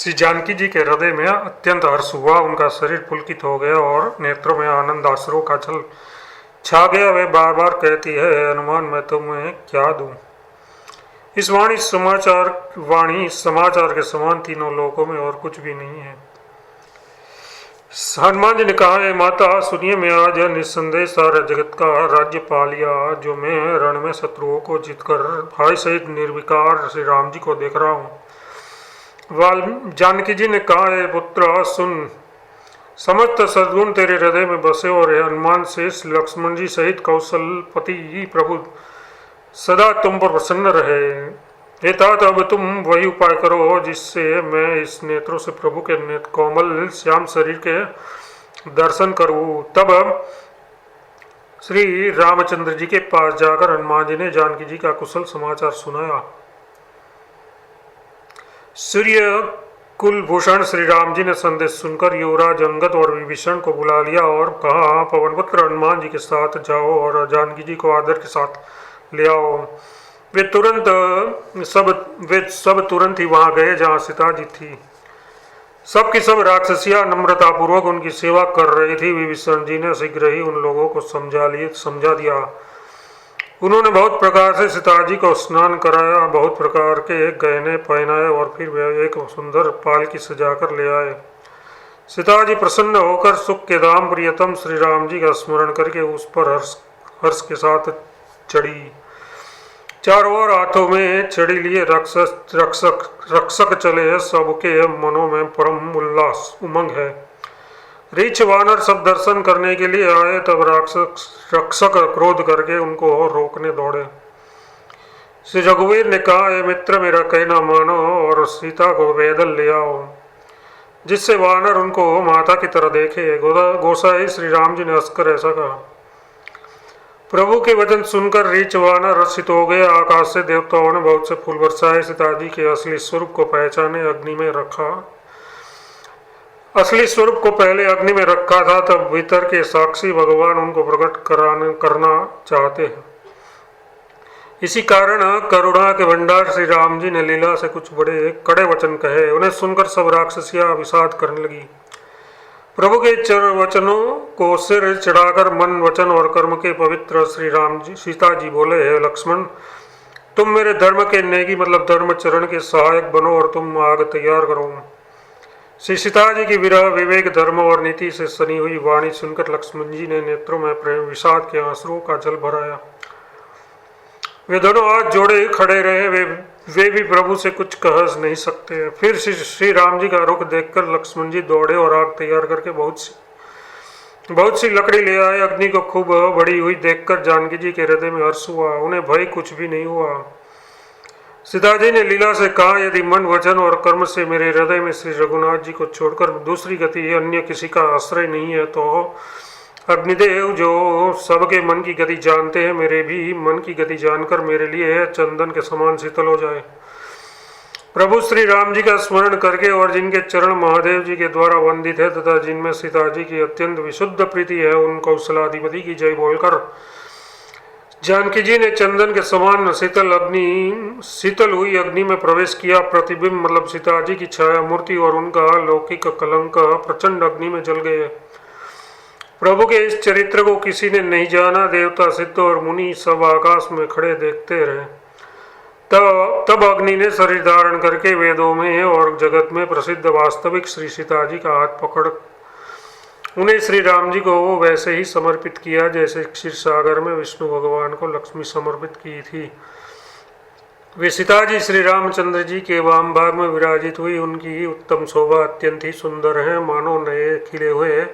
श्री जानकी जी के हृदय में अत्यंत हर्ष हुआ। उनका शरीर पुलकित हो गया और नेत्रों में आनंद आश्रुओं का जल छा गया। वे बार बार कहती है, हनुमान मैं तुम्हें क्या दूं। इस वाणी समाचार के समान तीनों लोकों में और कुछ भी नहीं है। हनुमान जी ने कहा, है माता सुनिए, मैं आज निस्संदेह सारे जगत का राज्य पा लिया, जो मैं रण में शत्रुओं को जीतकर भाई सहित निर्विकार श्री राम जी को देख रहा हूँ। जानकी जी ने कहा, है पुत्र सुन, समस्त सद्गुण तेरे हृदय में बसे और हनुमान से लक्ष्मण जी सहित कौशलपति प्रभु सदा तुम पर प्रसन्न रहे। हे तात, अब तुम वही उपाय करो जिससे मैं इस नेत्रों से प्रभु के कोमल श्याम शरीर के दर्शन करूं। तब श्री रामचंद्र जी के पास जाकर हनुमान जी ने जानकी जी का कुशल समाचार सुनाया। सूर्य कुलभूषण श्री राम जी ने संदेश सुनकर युवराज अंगद और विभीषण को बुला लिया और कहा, पवनपुत्र हनुमान जी के साथ जाओ और जानकी जी को आदर के साथ ले आओ। वे सब तुरंत ही वहां गए जहां सीता जी थी। सबकी सब राक्षसियां नम्रता पूर्वक उनकी सेवा कर रही थी। विभीषण जी ने शीघ्र ही उन लोगों को समझा दिया। उन्होंने बहुत प्रकार से सीता जी को स्नान कराया, बहुत प्रकार के गहने पहनाए और फिर वे एक सुंदर पालकी सजाकर ले आए। सीता जी प्रसन्न होकर सुख के धाम प्रियतम श्री राम जी का स्मरण करके उस पर हर्ष के साथ चढ़ी। चारों ओर हाथों में छड़ी लिए रक्षक चले। सबके मनों में परम उल्लास उमंग है। रीछ वानर सब दर्शन करने के लिए आए। तब रक्षक क्रोध करके उनको रोकने दौड़े। श्री रघुवीर ने कहा, हे मित्र, मेरा कहना मानो और सीता को पैदल ले आओ, जिससे वानर उनको माता की तरह देखे। गोसाई श्री राम जी ने हंसकर ऐसा कहा। प्रभु के वचन सुनकर रीछ वानर हर्षित हो गए। आकाश से देवताओं ने बहुत से फूल बरसाए। सीता जी के असली स्वरूप को पहचाने अग्नि में रखा। असली स्वरूप को पहले अग्नि में रखा था, तब भीतर के साक्षी भगवान उनको प्रकट करना चाहते हैं। इसी कारण करुणा के भंडार श्री राम जी ने लीला से कुछ बड़े कड़े वचन कहे। उन्हें सुनकर सब राक्षसियां विषाद करने लगी। प्रभु के वचनों को सिर चढ़ाकर मन वचन और कर्म के पवित्र श्री राम जी सीता जी बोले, हे लक्ष्मण, तुम मेरे धर्म के नेगी मतलब धर्म चरण के सहायक बनो और तुम आग तैयार करो। श्री सीता जी की विरह विवेक धर्म और नीति से सनी हुई वाणी सुनकर लक्ष्मण जी ने नेत्रों में प्रेम विषाद के आंसुओं का जल भराया। वे दोनों हाथ जोड़े खड़े रहे। वे भी प्रभु से कुछ कह नहीं सकते। फिर श्री राम जी का रुख देखकर लक्ष्मण जी दौड़े और आग तैयार करके बहुत सी लकड़ी ले आए। अग्नि को खूब बड़ी हुई देखकर जानकी जी के हृदय में हर्ष हुआ। उन्हें भय कुछ भी नहीं हुआ। सीता जी ने लीला से कहा, यदि मन वचन और कर्म से मेरे हृदय में श्री रघुनाथ जी को छोड़कर दूसरी गति अन्य किसी का आश्रय नहीं है, तो अग्निदेव जो सबके मन की गति जानते हैं, मेरे भी मन की गति जानकर मेरे लिए चंदन के समान शीतल हो जाए। प्रभु श्री राम जी का स्मरण करके और जिनके चरण महादेव जी के द्वारा वंदित है तथा जिनमें सीता जी की अत्यंत विशुद्ध प्रीति है, उन कौशलाधिपति की जय बोलकर जानकी जी ने चंदन के समान शीतल हुई अग्नि में प्रवेश किया। प्रतिबिंब मतलब सीता जी की छाया मूर्ति और उनका लौकिक कलंक प्रचंड अग्नि में जल गए। प्रभु के इस चरित्र को किसी ने नहीं जाना। देवता सिद्ध और मुनि सब आकाश में खड़े देखते रहे। तब अग्नि ने शरीर धारण करके वेदों में और जगत में प्रसिद्ध वास्तविक श्री सीता जी का हाथ पकड़ उन्हें श्री राम जी को वैसे ही समर्पित किया जैसे क्षीर सागर में विष्णु भगवान को लक्ष्मी समर्पित की थी। वे सीता जी श्री रामचंद्र जी के वाम भाग में विराजित हुई। उनकी उत्तम शोभा अत्यंत ही सुंदर है, मानो नए खिले हुए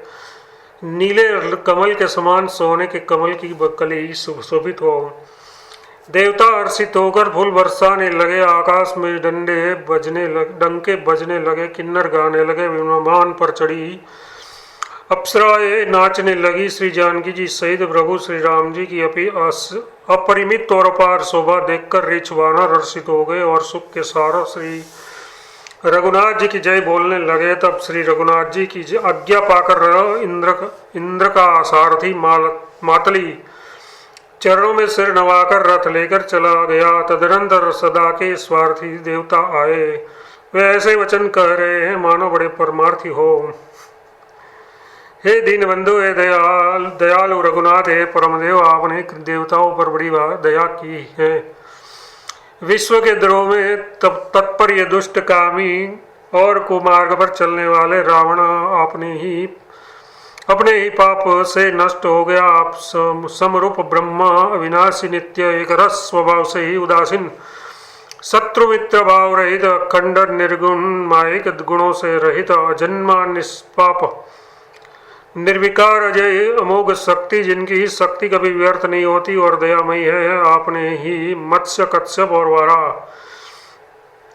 नीले कमल के समान सोने के कमल की कली सुशोभित हो। देवता हर्षित होकर फूल बरसाने लगे। आकाश में डंके बजने लगे। किन्नर गाने लगे। विमान पर चढ़ी अप्सराएं नाचने लगी। श्री जानकी जी सहित प्रभु श्री राम जी की अपरिमित और अपार शोभा देखकर रीछ वानर हर्षित हो गए और सुख के सारा श्री रघुनाथ जी की जय बोलने लगे। तब श्री रघुनाथ जी की आज्ञा पाकर इंद्र का सारथी मातली चरणों में सिर नवाकर रथ लेकर चला गया। तदनंतर सदा के स्वार्थी देवता आए। वे ऐसे वचन कह रहे हैं मानो बड़े परमार्थी हो। हे दीनबंधु, हे दयालु रघुनाथ, हे परमदेव, आपने देवताओं पर बड़ी दया की है। विश्व के द्रोह में तत्पर ये दुष्ट कामी और कुमार्ग पर चलने वाले रावण अपने ही पाप से नष्ट हो गया। आप समरूप ब्रह्म, अविनाशी, नित्य, एक रस स्वभाव से ही उदासीन, शत्रु मित्र भाव रहित, अखंड निर्गुण, मायिक गुणों से रहित, अजन्मा, निष्पाप, निर्विकार, अजय, अमोघ शक्ति, जिनकी शक्ति कभी व्यर्थ नहीं होती और दयामयी है। आपने ही मत्स्य, कच्छप और वाराह,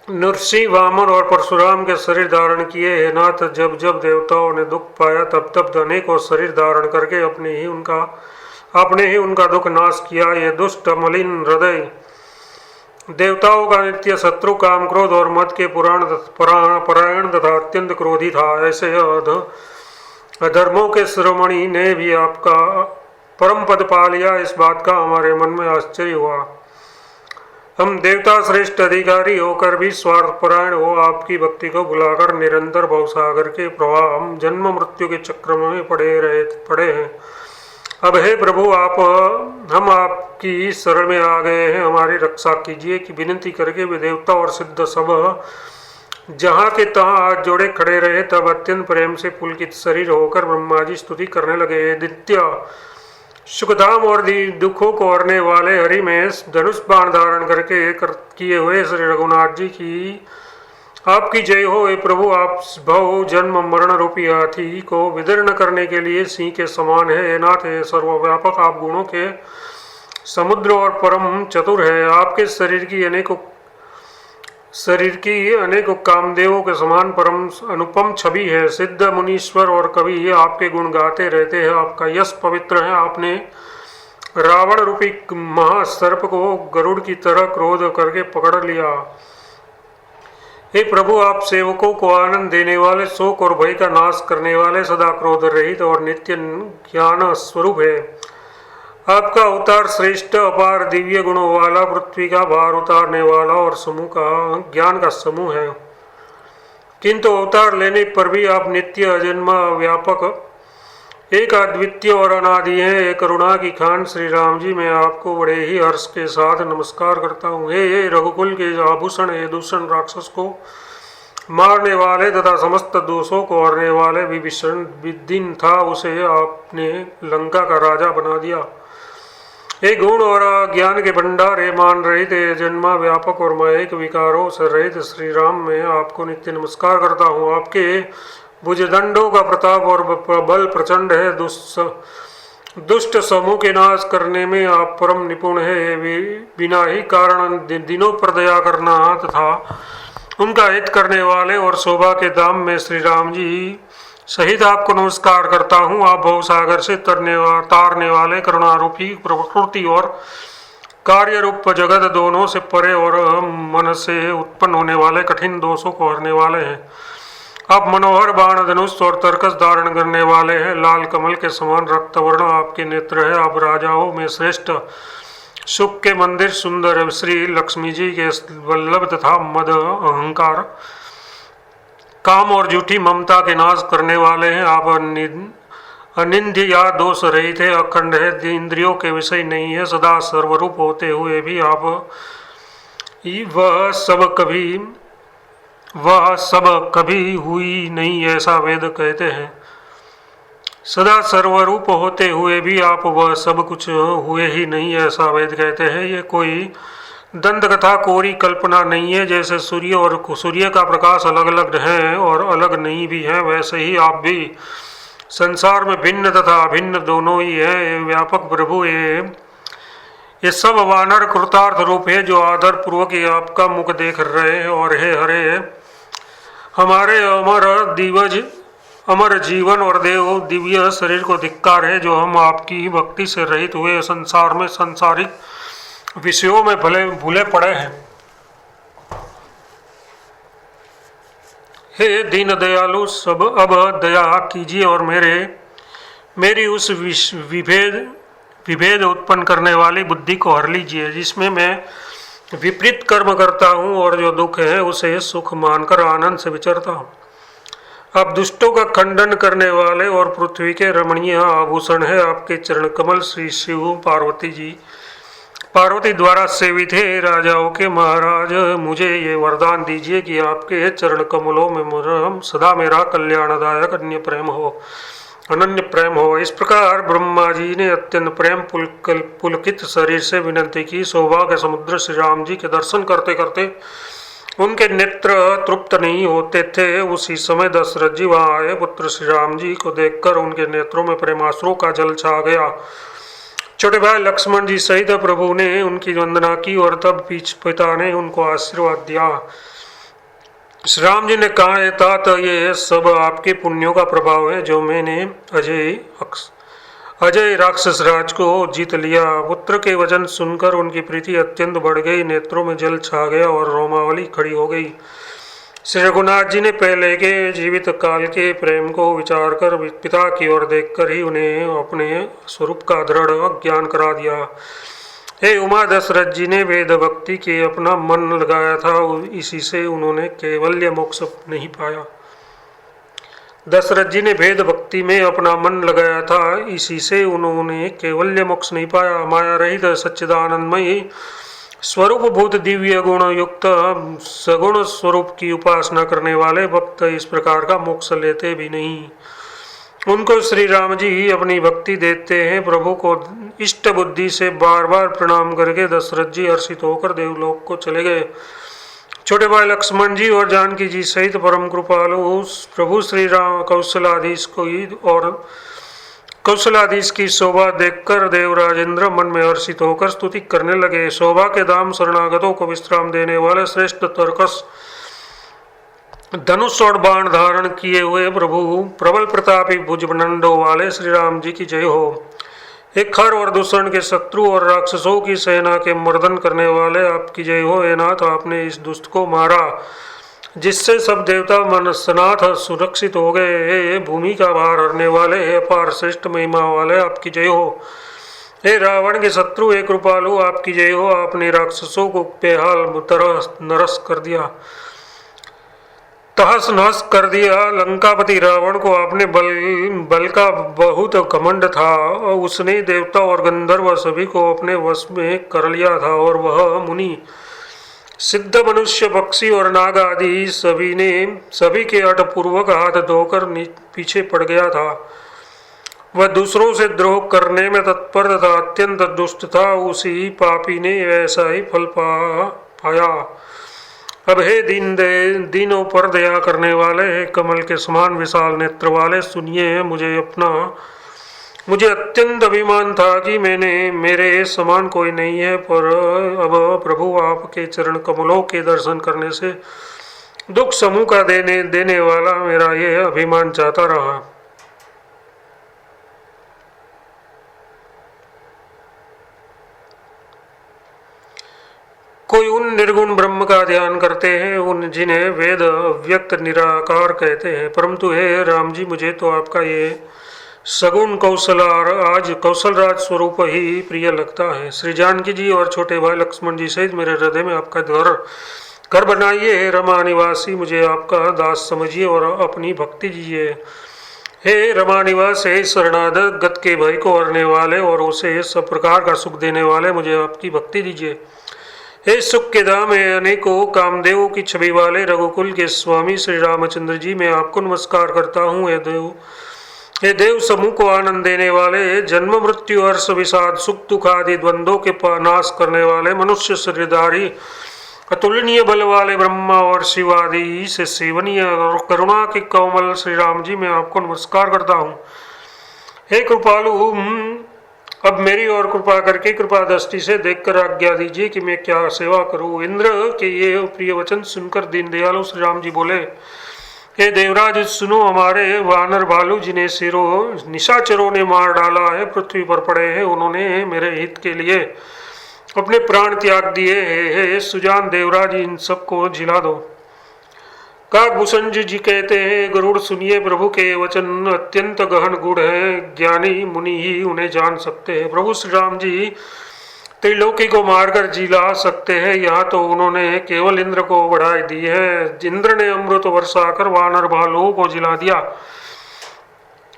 नृसिंह, वामन और परशुराम के शरीर धारण किए हैं। नाथ, जब जब देवताओं ने दुख पाया तब तब अनेकों शरीर धारण करके आपने ही उनका दुख नाश किया। ये दुष्ट मलिन हृदय देवताओं का नित्य शत्रु, काम, क्रोध और मद के परायण तथा अत्यंत क्रोधी था। ऐसे अधर्मों के शिरोमणि ने भी आपका परम पद पा लिया, इस बात का हमारे मन में आश्चर्य हुआ। हम देवता श्रेष्ठ अधिकारी होकर भी स्वार्थपरायण हो आपकी भक्ति को भुलाकर निरंतर भवसागर के प्रवाह, हम जन्म मृत्यु के चक्र में पड़े हैं। अब हे प्रभु, हम आपकी शरण में आ गए हैं, हमारी रक्षा कीजिए कि विनती करके वे देवता और सिद्ध सब जहाँ के तहाँ हाथ जोड़े खड़े रहे। तब अत्यंत प्रेम से पुलकित शरीर होकर ब्रह्मा जी स्तुति करने लगे। नित्य सुखधाम और दुखों को हरने वाले हरि में धनुष बाण धारण करके किए हुए श्री रघुनाथ जी की आपकी जय हो। हे प्रभु, आप भव जन्म मरण रूपी हाथी को विदीर्ण करने के लिए सिंह के समान है। हे नाथ, हे सर्वव्यापक, आप गुणों के समुद्र और परम चतुर है। आपके शरीर की अनेकों कामदेवों के समान परम अनुपम छवि है। सिद्ध मुनीश्वर और कवि आपके गुण गाते रहते हैं। आपका यश पवित्र है। आपने रावण रूपी महासर्प को गरुड़ की तरह क्रोध करके पकड़ लिया। हे प्रभु, आप सेवकों को आनंद देने वाले, शोक और भय का नाश करने वाले, सदा क्रोध रहित और नित्य ज्ञान स्वरूप है। आपका अवतार श्रेष्ठ, अपार, दिव्य गुणों वाला, पृथ्वी का भार उतारने वाला और समूह का ज्ञान का समूह है। किंतु अवतार लेने पर भी आप नित्य, अजन्मा, व्यापक, एक अद्वितीय और अनादि है। करुणा की खान श्री राम जी, मैं आपको बड़े ही हर्ष के साथ नमस्कार करता हूँ। हे रघुकुल के आभूषण, हे दूषण राक्षस को मारने वाले तथा समस्त दोषों को हरने वाले, विभीषण दिन था उसे आपने लंका का राजा बना दिया। हे गुण और ज्ञान के भंडार, हे मान रहित, जन्मा, व्यापक और मायिक विकारों से रहित श्री राम, मैं आपको नित्य नमस्कार करता हूँ। आपके भुजदंडों का प्रताप और बल प्रचंड है। दुष्ट समूह के नाश करने में आप परम निपुण है। बिना ही कारण दिनों पर दया करना तथा उनका हित करने वाले और शोभा के धाम में श्री राम जी सहित आपको नमस्कार करता हूँ। आप भवसागर से तारने वाले, करुणारूपी प्रकृति और कार्य रूप जगत दोनों से परे और मन से उत्पन्न होने वाले कठिन दोषों को हरने वाले हैं। आप मनोहर बाण, धनुष और तरकस धारण करने वाले हैं। लाल कमल के समान रक्त वर्ण आपके नेत्र है। आप राजाओं में श्रेष्ठ, सुख के मंदिर, सुंदर, श्री लक्ष्मी जी के वल्लभ तथा मद, अहंकार, काम और झूठी ममता के नाश करने वाले हैं। आप अनिंद्य या दोष रहित है, अखंड है, इंद्रियों के विषय नहीं है, सदा सर्वरूप होते हुए भी आप वह सब कभी हुई नहीं, ऐसा वेद कहते हैं। सदा सर्वरूप होते हुए भी आप वह सब कुछ हुए ही नहीं, ऐसा वेद कहते हैं। ये कोई दंत कथा, कोरी कल्पना नहीं है। जैसे सूर्य और सूर्य का प्रकाश अलग अलग है और अलग नहीं भी है, वैसे ही आप भी संसार में भिन्न तथा अभिन्न दोनों ही है। व्यापक प्रभु, ये सब वानर कृतार्थ रूप है जो आदर पूर्वक आपका मुख देख रहे हैं। और हे हरे, हमारे अमर जीवन और देव दिव्य शरीर को धिक्कार है जो हम आपकी भक्ति से रहित हुए संसार में सांसारिक विषयों में भूले पड़े हैं। हे दीन दयालु, सब अब दया कीजिए और मेरी उस विभेद उत्पन्न करने वाली बुद्धि को हर लीजिए जिसमें मैं विपरीत कर्म करता हूँ और जो दुख है उसे सुख मानकर आनंद से विचरता हूँ। आप दुष्टों का खंडन करने वाले और पृथ्वी के रमणीय आभूषण है आपके चरण कमल। श्री शिव पार्वती द्वारा सेवित है राजाओं के महाराज, मुझे ये वरदान दीजिए कि आपके चरण कमलों में सदा मेरा कल्याणदायक अनन्य प्रेम हो। इस प्रकार ब्रह्मा जी ने अत्यंत प्रेम पुलकित शरीर से विनती की। सौभाग्य समुद्र श्री राम जी के दर्शन करते करते उनके नेत्र तृप्त नहीं होते थे। उसी समय दशरथ जी वहां आए। पुत्र श्री राम जी को देखकर उनके नेत्रों में प्रेमाश्रु का जल छा गया। छोटे भाई लक्ष्मण जी सहित प्रभु ने उनकी वंदना की और तब पिता ने उनको आशीर्वाद दिया। श्री राम जी ने कहा, तात ये सब आपके पुण्यों का प्रभाव है जो मैंने अजय राक्षस राज को जीत लिया। पुत्र के वचन सुनकर उनकी प्रीति अत्यंत बढ़ गई, नेत्रों में जल छा गया और रोमावली खड़ी हो गई। श्री रघुनाथ जी ने पहले के जीवित काल के प्रेम को विचार कर पिता की ओर देखकर ही उन्हें अपने स्वरूप का दृढ़ ज्ञान करा दिया। हे उमा, दशरथ जी ने वेद भक्ति के अपना मन लगाया था, इसी से उन्होंने कैवल्य मोक्ष नहीं पाया। दशरथ जी ने भेद भक्ति में अपना मन लगाया था, इसी से उन्होंने कैवल्य मोक्ष नहीं पाया। माया रहित सच्चिदानंदमयी स्वरूप भूत दिव्य गुण युक्त सगुण स्वरूप की उपासना करने वाले भक्त इस प्रकार का मोक्ष लेते भी नहीं। उनको श्री राम जी अपनी भक्ति देते हैं। प्रभु को इष्ट बुद्धि से बार बार प्रणाम करके दशरथ जी हर्षित होकर देवलोक को चले गए। छोटे भाई लक्ष्मण जी और जानकी जी सहित परम कृपालु प्रभु श्री राम कौशलाधीश की शोभा देखकर देवराजेंद्र मन में हर्षित होकर स्तुति करने लगे। शोभा के धाम शरणागतों को विश्राम देने वाले श्रेष्ठ तर्कस धनुष और बाण धारण किए हुए प्रभु प्रबल प्रतापी भुजबंडों वाले श्री राम जी की जय हो। एक खर और दूषण के शत्रु और राक्षसों की सेना के मर्दन करने वाले आपकी जय हो। हे नाथ, आपने इस दुष्ट को मारा जिससे सब देवता मनसनाथ सुरक्षित हो गए। हे भूमि का भार हरने वाले, हे अपार श्रेष्ठ महिमा वाले, आपकी जय हो। हे रावण के शत्रु, हे कृपालु, आपकी जय हो। आपने राक्षसों को बेहाल नरस कर दिया, तहस नहस कर दिया। लंकापति रावण को आपने बल का बहुत घमंड था, उसने देवता और गंधर्व सभी को अपने वश में कर लिया था और वह मुनि सिद्ध मनुष्य पक्षी और नाग आदि सभी के अटपूर्वक हाथ धोकर पीछे पड़ गया था। वह दूसरों से द्रोह करने में तत्पर था, अत्यंत दुष्ट था। उसी पापी ने ऐसा ही फल पाया। अब हे दीनों पर दया करने वाले, हे कमल के समान विशाल नेत्र वाले, सुनिए। मुझे अत्यंत अभिमान था कि मेरे समान कोई नहीं है, पर अब प्रभु आपके चरण कमलों के दर्शन करने से दुख समूह का देने वाला मेरा यह अभिमान जाता रहा। कोई उन निर्गुण ब्रह्म का ध्यान करते हैं, उन जिन्हें वेद अव्यक्त निराकार कहते हैं, परंतु हे राम जी, मुझे तो आपका ये सगुण कौशलराज स्वरूप ही प्रिय लगता है। श्री जानकी जी और छोटे भाई लक्ष्मण जी सहित मेरे हृदय में आपका घर बनाइए। हे रमा निवासी, मुझे आपका दास समझिए और अपनी भक्ति दीजिए। हे रमा निवास, हे शरणागत गत के भय को हरने वाले और उसे सब प्रकार का सुख देने वाले, मुझे आपकी भक्ति दीजिए। हे सुख के धाम, हे अनेकों कामदेवों की छवि वाले रघुकुल के स्वामी श्री रामचंद्र जी, मैं आपको नमस्कार करता हूँ। हे देव समूह को आनंद देने वाले, जन्म मृत्यु हर्ष विषाद सुख दुख आदि द्वंद्वों के नाश करने वाले, मनुष्य शरीरधारी अतुलनीय बल वाले ब्रह्मा और शिवादि से सेवनीय और करुणा के कोमल श्री राम जी, मैं आपको नमस्कार करता हूँ। हे कृपालु, अब मेरी और कृपा करके कृपा दृष्टि से देखकर आज्ञा दीजिए कि मैं क्या सेवा करूं। इंद्र के ये प्रिय वचन सुनकर दीनदयालु श्री राम जी बोले, हे देवराज सुनो, हमारे वानर भालू जिन्हें निशाचरों ने मार डाला है पृथ्वी पर पड़े हैं, उन्होंने मेरे हित के लिए अपने प्राण त्याग दिए हैं। हे सुजान देवराज, इन सबको झिला दो। काकभूषण जी कहते हैं, गरुड़ सुनिए, प्रभु के वचन अत्यंत गहन गूढ़ है, ज्ञानी मुनि ही उन्हें जान सकते हैं। प्रभु श्री राम जी त्रिलोकी को मारकर जिला सकते हैं। यहाँ तो उन्होंने केवल इंद्र को बढ़ाई दी है। इंद्र ने अमृत वर्षा कर वानर भालुओं को जिला दिया।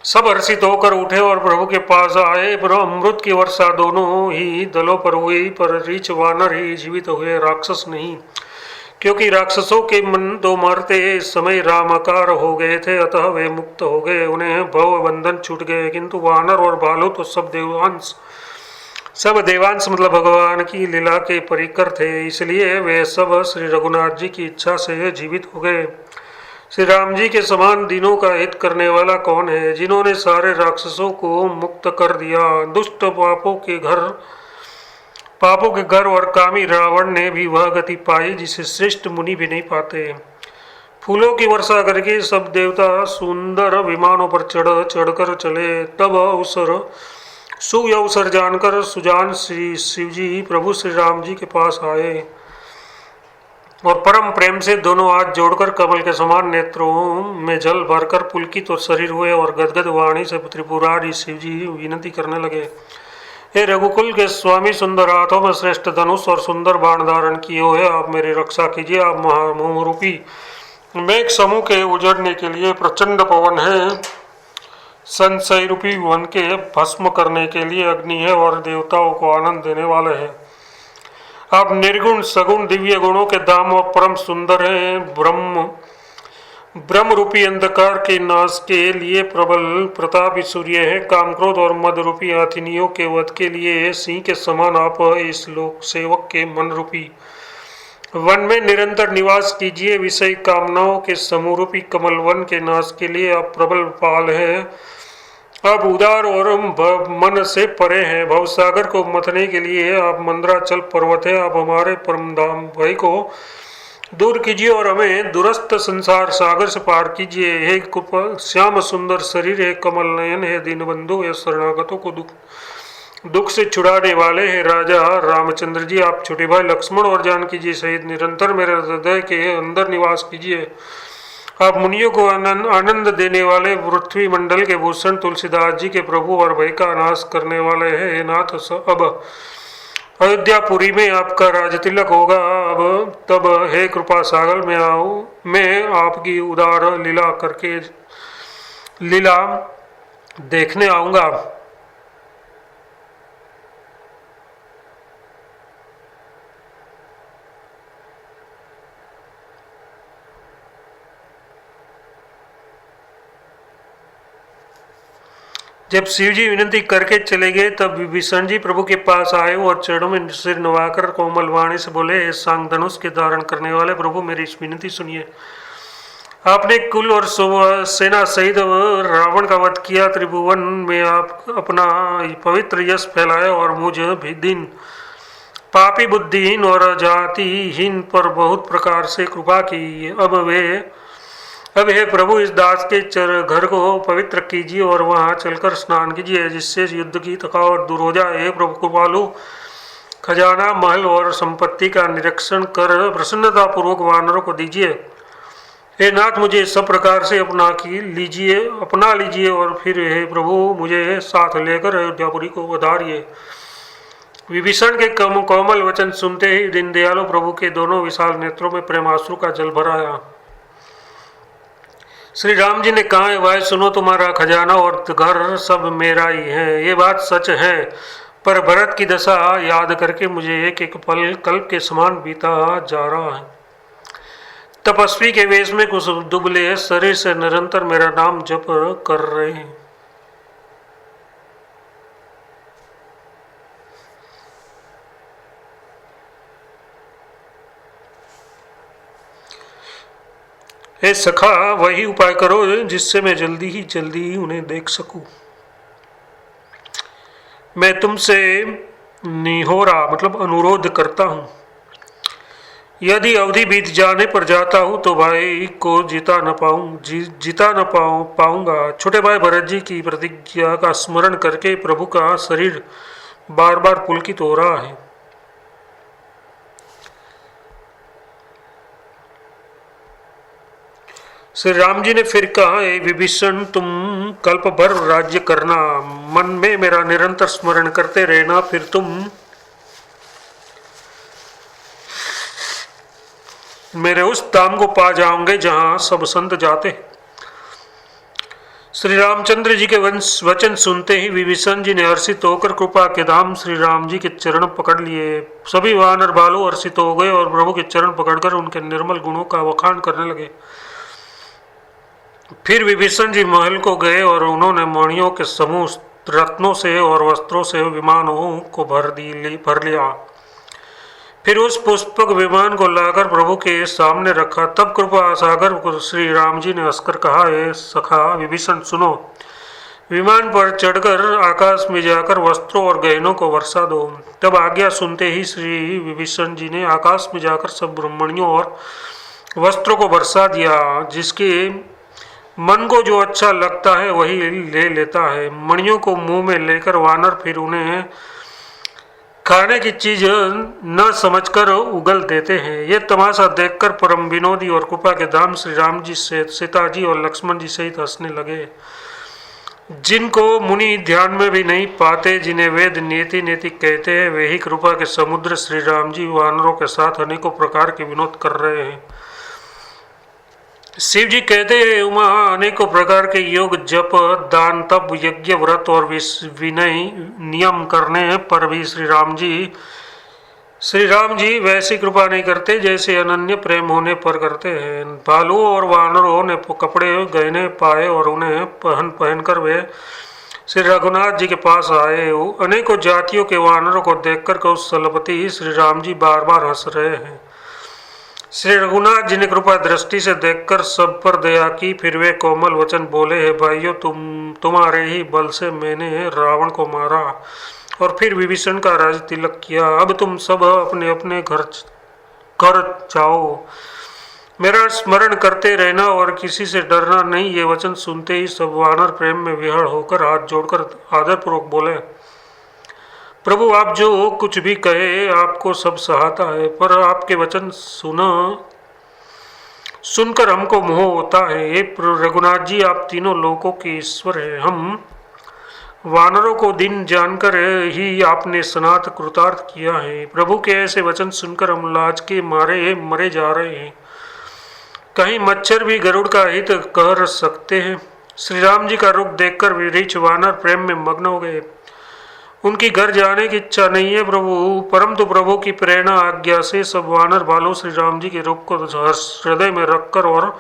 सब हर्षित होकर उठे और प्रभु के पास आए, पर अमृत की वर्षा दोनों ही दलों पर हुई, पर रीछ वानर ही जीवित हुए, राक्षस नहीं, क्योंकि राक्षसों के मन तो मरते समय रामाकार हो गए थे, अतः वे मुक्त हो गए, उन्हें भव बंधन छूट गए। किंतु वानर और भालू तो सब देवांश मतलब भगवान की लीला के परिकर थे, इसलिए वे सब श्री रघुनाथ जी की इच्छा से जीवित हो गए। श्री राम जी के समान दीनों का हित करने वाला कौन है, जिन्होंने सारे राक्षसों को मुक्त कर दिया। दुष्ट पापों के घर और कामी रावण ने भी वह गति पाई जिसे श्रेष्ठ मुनि भी नहीं पाते। फूलों की वर्षा करके सब देवता सुंदर विमानों पर चढ़कर चले। तब अवसर जानकर सुजान श्री शिव जी प्रभु श्री राम जी के पास आए और परम प्रेम से दोनों हाथ जोड़कर कमल के समान नेत्रों में जल भरकर पुलकित और शरीर हुए और गदगद वाणी से त्रिपुरारी शिव जी विनती करने लगे। हे रघुकुल के स्वामी, सुंदर हाथों में श्रेष्ठ धनुष और सुंदर बाण धारण किए हुए आप मेरी रक्षा कीजिए। आप महामोह रूपी मेघ समूह के उजड़ने के लिए प्रचंड पवन है, संशय रूपी वन के भस्म करने के लिए अग्नि है और देवताओं को आनंद देने वाले हैं। आप निर्गुण सगुण दिव्य गुणों के धाम और परम सुंदर हैं। ब्रह्म रूपी अंधकार के नाश के लिए प्रबल प्रतापी सूर्य है। काम क्रोध और मद रूपी हाथिनियों के वध के लिए सिंह के समान आप इस लोक सेवक के मन रूपी वन में निरंतर निवास कीजिए। विषय कामनाओं के समूह रूपी कमल वन के नाश के लिए आप प्रबल पाल हैं। आप उदार और मन से परे हैं। भवसागर को मथने के लिए आप मंदराचल पर्वत है। आप हमारे परम धाम भय को दूर कीजिए और हमें दुरस्त संसार सागर से पार कीजिए। हे श्याम सुंदर शरीर, हे कमल नयन, हे दीनबंधु, हे शरणागतों को दुख से छुड़ाने वाले, हे राजा रामचंद्र जी, आप छोटे भाई लक्ष्मण और जानकी जी सहित निरंतर मेरे हृदय के अंदर निवास कीजिए। आप मुनियों को आनंद देने वाले, पृथ्वी मंडल के भूषण तुलसीदास जी के प्रभु और भय का नाश करने वाले हैं। हे नाथ, अब अयोध्यापुरी में आपका राज तिलक होगा। अब तब हे कृपा सागर मैं आपकी उदार लीला देखने आऊंगा। जब शिव जी विनती करके चले गए तब विभीषण जी प्रभु के पास आए और चरणों में सिर नवाकर कोमल वाणी से बोले, सांग धनुष के धारण करने वाले प्रभु, मेरी इस विनती सुनिए। आपने कुल और सेना सहित रावण का वध किया, त्रिभुवन में आप अपना पवित्र यश फैलाया और मुझ भी दिन पापी बुद्धिहीन और जातिहीन पर बहुत प्रकार से कृपा की। अब हे प्रभु, इस दास के घर को पवित्र कीजिए और वहां चलकर स्नान कीजिए, जिससे युद्ध की थकावट दूर हो जाए। हे प्रभु कृपालु, खजाना महल और संपत्ति का निरीक्षण कर प्रसन्नता पूर्वक वानरों को दीजिए। हे नाथ, मुझे सब प्रकार से अपना लीजिए और फिर हे प्रभु मुझे साथ लेकर अयोध्यापुरी को पधारिए। विभीषण के कोमल वचन सुनते ही दीनदयालु प्रभु के दोनों विशाल नेत्रों में प्रेमाश्रु का जल भर आया। श्री राम जी ने कहा, है भाई सुनो, तुम्हारा खजाना और घर सब मेरा ही है। ये बात सच है, पर भरत की दशा याद करके मुझे एक एक पल कल्प के समान बीता जा रहा है। तपस्वी के वेश में कुछ दुबले शरीर से निरंतर मेरा नाम जप कर रहे हैं। हे सखा, वही उपाय करो जिससे मैं जल्दी ही उन्हें देख सकूं। मैं तुमसे निहोरा मतलब अनुरोध करता हूं, यदि अवधि बीत जाने पर जाता हूं तो भाई को जीता न पाऊंगा। छोटे भाई भरत जी की प्रतिज्ञा का स्मरण करके प्रभु का शरीर बार बार पुलकित हो रहा है। श्री राम जी ने फिर कहा, विभीषण, तुम कल्प भर राज्य करना, मन में मेरा निरंतर स्मरण करते रहना, फिर तुम मेरे उस धाम को पा जाओगे जहां सब संत जाते हैं। श्री रामचंद्र जी के वचन सुनते ही विभीषण जी ने हर्षित होकर कृपा के धाम श्री राम जी के चरण पकड़ लिए। सभी वानर बालू हर्षित हो गए और प्रभु के चरण पकड़कर उनके निर्मल गुणों का वखान करने लगे। फिर विभीषण जी महल को गए और उन्होंने मणियों के समूह, रत्नों से और वस्त्रों से विमानों को भर लिया। फिर उस पुष्पक विमान को लाकर प्रभु के सामने रखा। तब कृपा सागर श्री राम जी ने हंसकर कहा, हे सखा विभीषण सुनो, विमान पर चढ़कर आकाश में जाकर वस्त्रों और गहनों को वर्षा दो। तब आज्ञा सुनते ही श्री विभीषण जी ने आकाश में जाकर सब ब्रह्मणियों और वस्त्रों को वर्षा दिया। जिसके मन को जो अच्छा लगता है वही ले लेता है। मणियों को मुंह में लेकर वानर फिर उन्हें खाने की चीज न समझकर उगल देते हैं। ये तमाशा देखकर परम विनोदी और कृपा के धाम श्री राम जी से सीता जी और लक्ष्मण जी सहित हंसने लगे। जिनको मुनि ध्यान में भी नहीं पाते, जिन्हें वेद नीति नीति कहते हैं, वे ही कृपा के समुद्र श्री राम जी वानरों के साथ अनेकों प्रकार के विनोद कर रहे हैं। शिव जी कहते हैं, वहाँ अनेकों प्रकार के योग, जप, दान, तप, यज्ञ, व्रत और विनय नियम करने पर भी श्री राम जी वैसी कृपा नहीं करते जैसे अनन्य प्रेम होने पर करते हैं। भालुओं और वानरों ने कपड़े गहने पाए और उन्हें पहन कर वे श्री रघुनाथ जी के पास आए। अनेकों जातियों के वानरों को देखकर कौशलपति श्री राम जी बार बार हंस रहे हैं। श्री रघुनाथ जी ने कृपा दृष्टि से देखकर सब पर दया की। फिर वे कोमल वचन बोले, है भाइयों, तुम्हारे ही बल से मैंने रावण को मारा और फिर विभीषण का राज तिलक किया। अब तुम सब अपने अपने घर जाओ, मेरा स्मरण करते रहना और किसी से डरना नहीं। ये वचन सुनते ही सब वानर प्रेम में विहड़ होकर हाथ जोड़कर आदरपूर्वक बोले, प्रभु आप जो कुछ भी कहे आपको सब सहाता है, पर आपके वचन सुनकर हमको मोह होता है। ये रघुनाथ जी, आप तीनों लोकों के ईश्वर हैं। हम वानरों को दिन जानकर ही आपने सनात कृतार्थ किया है। प्रभु के ऐसे वचन सुनकर हम लाज के मारे मरे जा रहे हैं। कहीं मच्छर भी गरुड़ का हित कर सकते हैं। श्री राम जी का रुख देखकर विरीच वानर प्रेम में मग्न हो गए। उनकी घर जाने की इच्छा नहीं है प्रभु, परंतु प्रभु की प्रेरणा आज्ञा से सब वानर बालों श्री राम जी के रूप को हृदय में रखकर और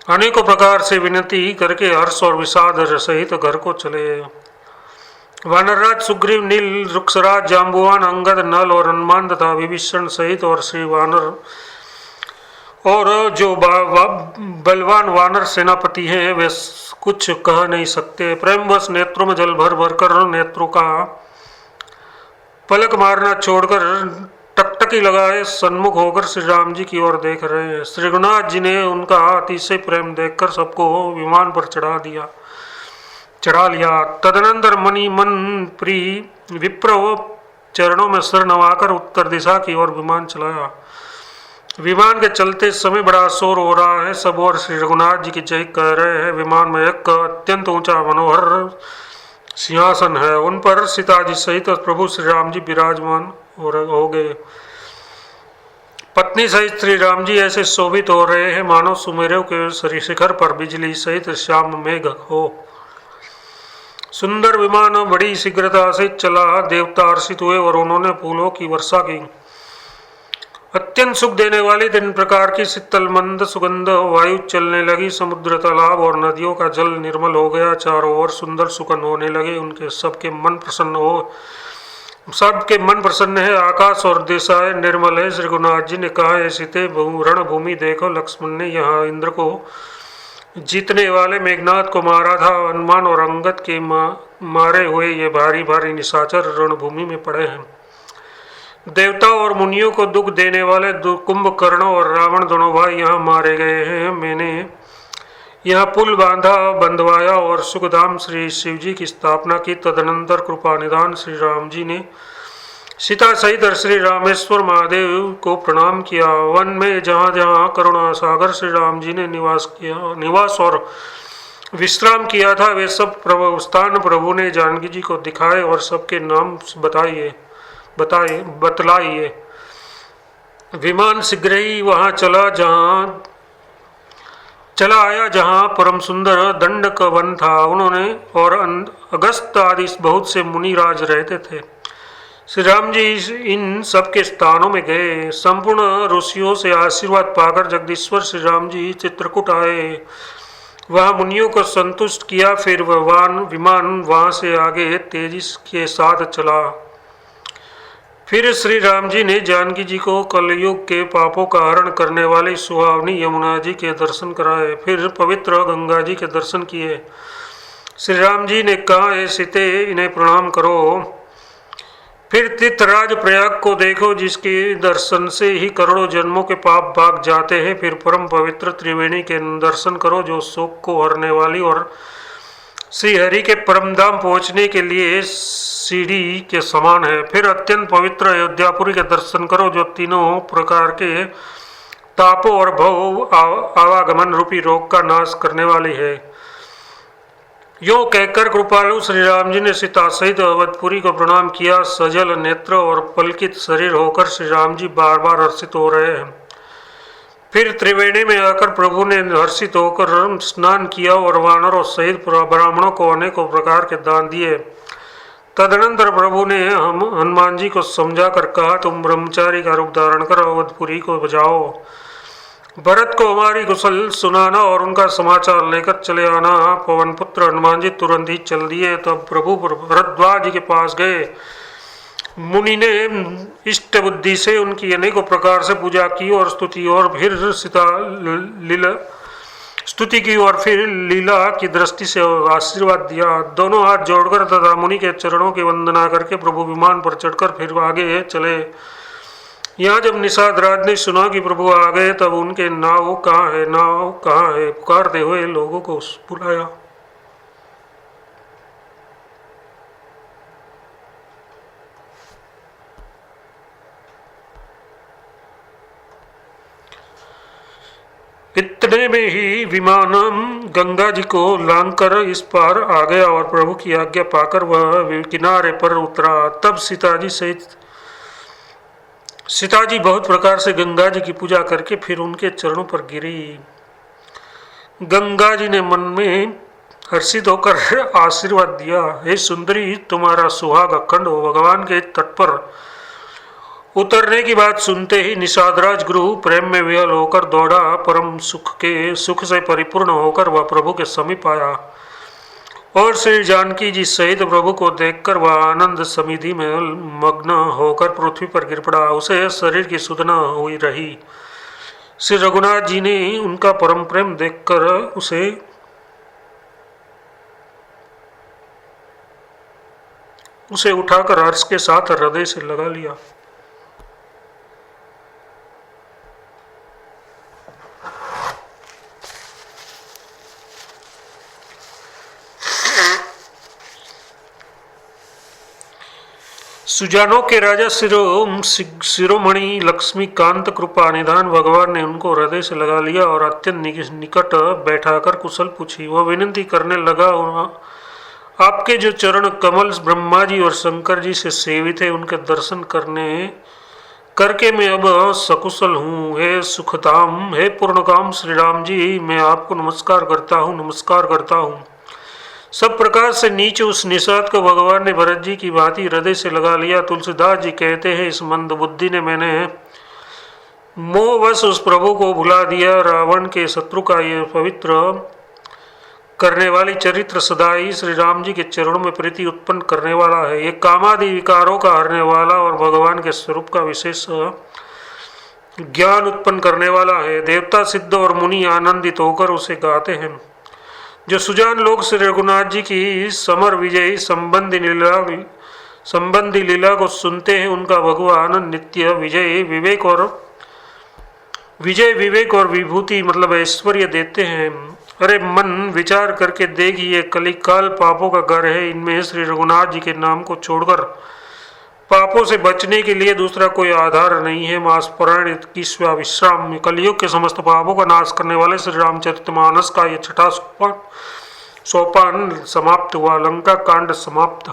अनेकों प्रकार से विनती करके हर्ष और विषाद सहित घर को चले। वानरराज सुग्रीव, नील, रुक्षराज, जाम्बुवान, अंगद, नल और हनुमान तथा विभीषण सहित और श्री वानर और जो बलवान वानर सेनापति हैं वे कुछ कह नहीं सकते। प्रेमवश नेत्रों में जल भर भर कर नेत्रों का पलक मारना छोड़कर टकटकी लगाए सन्मुख होकर श्री राम जी की ओर देख रहे हैं। श्री रघुनाथ जी ने उनका अतिशय प्रेम देखकर सबको विमान पर चढ़ा लिया। तदनंतर मणि मन प्रिय विप्र चरणों में सिर नवाकर उत्तर दिशा की ओर विमान चलाया। विमान के चलते समय बड़ा शोर हो रहा है। सब और श्री रघुनाथ जी की जय कह रहे हैं। विमान में एक अत्यंत ऊंचा मनोहर सिंहासन है, उन पर सीता जी सहित प्रभु श्री राम जी विराजमान हो गए। पत्नी सहित श्री राम जी ऐसे शोभित हो रहे हैं मानो सुमेरु के शिखर पर बिजली सहित श्याम मेघ हो। सुंदर विमान बड़ी शीघ्रता से चला। देवता हर्षित हुए और उन्होंने फूलों की वर्षा की। अत्यंत सुख देने वाली तीन प्रकार की शीतल मंद सुगंध वायु चलने लगी। समुद्र, तालाब और नदियों का जल निर्मल हो गया। चारों ओर सुंदर सुकन होने लगे। उनके सबके मन प्रसन्न है। आकाश और दिशाएं निर्मल है। श्री रघुनाथ जी ने कहा, ऐसी रणभूमि देखो। लक्ष्मण ने यहाँ इंद्र को जीतने वाले मेघनाथ को मारा था। हनुमान और अंगद के मारे हुए ये भारी भारी निशाचर रणभूमि में पड़े हैं। देवताओं और मुनियों को दुख देने वाले कुंभकर्ण और रावण दोनों भाई यहाँ मारे गए हैं। मैंने यहाँ पुल बंधवाया और सुखधाम श्री शिव जी की स्थापना की। तदनंतर कृपा निधान श्री राम जी ने सीता सहित श्री रामेश्वर महादेव को प्रणाम किया। वन में जहाँ जहाँ करुणा सागर श्री राम जी ने निवास और विश्राम किया था, वे सब स्थान प्रभु ने जानकी जी को दिखाए और सबके नाम बतलाइए। विमान शीघ्र ही वहाँ चला आया जहाँ परम सुंदर दंडक वन था। उन्होंने और अगस्त आदि बहुत से मुनिराज रहते थे। श्री राम जी इन सबके स्थानों में गए। संपूर्ण ऋषियों से आशीर्वाद पाकर जगदीश्वर श्री राम जी चित्रकूट आए। वहाँ मुनियों को संतुष्ट किया। फिर विमान वहाँ से आगे तेजी के साथ चला। फिर श्री राम जी ने जानकी जी को कलयुग के पापों का हरण करने वाली सुहावनी यमुना जी के दर्शन कराए। फिर पवित्र गंगा जी के दर्शन किए। श्री राम जी ने कहा, हे सीते, इन्हें प्रणाम करो। फिर तीर्थराज प्रयाग को देखो, जिसके दर्शन से ही करोड़ों जन्मों के पाप भाग जाते हैं। फिर परम पवित्र त्रिवेणी के दर्शन करो, जो शोक को हरने वाली और श्री हरि के परमधाम पहुँचने के लिए सीढ़ी के समान है। फिर अत्यंत पवित्र अयोध्यापुरी के दर्शन करो, जो तीनों प्रकार के तापों और भव आवागमन रूपी रोग का नाश करने वाली है। यो कहकर कृपालु श्री राम जी ने सीता सहित अवधपुरी को प्रणाम किया। सजल नेत्र और पलकित शरीर होकर श्री राम जी बार बार हर्षित हो रहे हैं। फिर त्रिवेणी में आकर प्रभु ने हर्षित होकर स्नान किया और वानरों सहित ब्राह्मणों को अनेकों प्रकार के दान दिए। तदनंतर प्रभु ने हनुमान जी को समझा कर कहा, तुम ब्रह्मचारी का रूप धारण कर अवधपुरी को बजाओ। भरत को हमारी कुशल सुनाना और उनका समाचार लेकर चले आना। पवन पुत्र हनुमान जी तुरंत ही चल दिए। तब प्रभु भरद्वाज जी के पास गए। मुनि ने इष्ट बुद्धि से उनकी अनेकों प्रकार से पूजा की और स्तुति की और फिर लीला की दृष्टि से आशीर्वाद दिया। दोनों हाथ जोड़कर तथा मुनि के चरणों की वंदना करके प्रभु विमान पर चढ़कर फिर आगे चले। यहाँ जब निषाद राज ने सुना कि प्रभु आ गए, तब उनके नाव कहाँ है पुकारते हुए लोगों को बुलाया। इतने में ही विमान गंगा जी को लांघकर इस पार आ गया और प्रभु की आज्ञा पाकर वह किनारे पर उतरा। तब सीता जी बहुत प्रकार से गंगा जी की पूजा करके फिर उनके चरणों पर गिरी। गंगा जी ने मन में हर्षित होकर आशीर्वाद दिया, हे सुंदरी, तुम्हारा सुहाग अखंड हो। भगवान के तट पर उतरने की बात सुनते ही निषादराज गुरु प्रेम में विहल होकर दौड़ा। परम सुख से परिपूर्ण होकर वह प्रभु के समीप आया और श्री जानकी जी सहित प्रभु को देखकर वह आनंद समिधि में मग्न होकर पृथ्वी पर गिर पड़ा। उसे शरीर की सुधना हुई रही। श्री रघुनाथ जी ने उनका परम प्रेम देखकर उसे उठाकर हर्ष के साथ हृदय से लगा लिया। सुजानों के राजा शिरोमणि लक्ष्मीकांत कृपा निधान भगवान ने उनको हृदय से लगा लिया और अत्यंत निकट बैठाकर कुशल पूछी। वह विनती करने लगा, आपके जो चरण कमल ब्रह्मा जी और शंकर जी से सेवित है, उनके दर्शन करके मैं अब सकुशल हूँ। हे सुखधाम, हे पूर्णकाम श्री राम जी, मैं आपको नमस्कार करता हूँ। सब प्रकार से नीचे उस निषाद को भगवान ने भरत जी की भांति हृदय से लगा लिया। तुलसीदास जी कहते हैं, इस मंद बुद्धि ने मैंने मोहवश उस प्रभु को भुला दिया। रावण के शत्रु का ये पवित्र करने वाली चरित्र सदा ही श्री राम जी के चरणों में प्रीति उत्पन्न करने वाला है। ये कामादि विकारों का हरने वाला और भगवान के स्वरूप का विशेष ज्ञान उत्पन्न करने वाला है। देवता, सिद्ध और मुनि आनंदित होकर उसे गाते हैं। जो सुजान लोग श्री रघुनाथ जी की समर विजयी संबंधी लीला को सुनते हैं, उनका भगवान नित्य विजय विवेक और विभूति मतलब ऐश्वर्य देते हैं। अरे मन, विचार करके देख, ये कलिकाल पापों का घर है। इनमें श्री रघुनाथ जी के नाम को छोड़कर पापों से बचने के लिए दूसरा कोई आधार नहीं है। मास्परायण 21वां विश्राम। कलयुग के समस्त पापों का नाश करने वाले श्री रामचरितमानस का ये छठा सोपान समाप्त हुआ। लंका कांड समाप्त।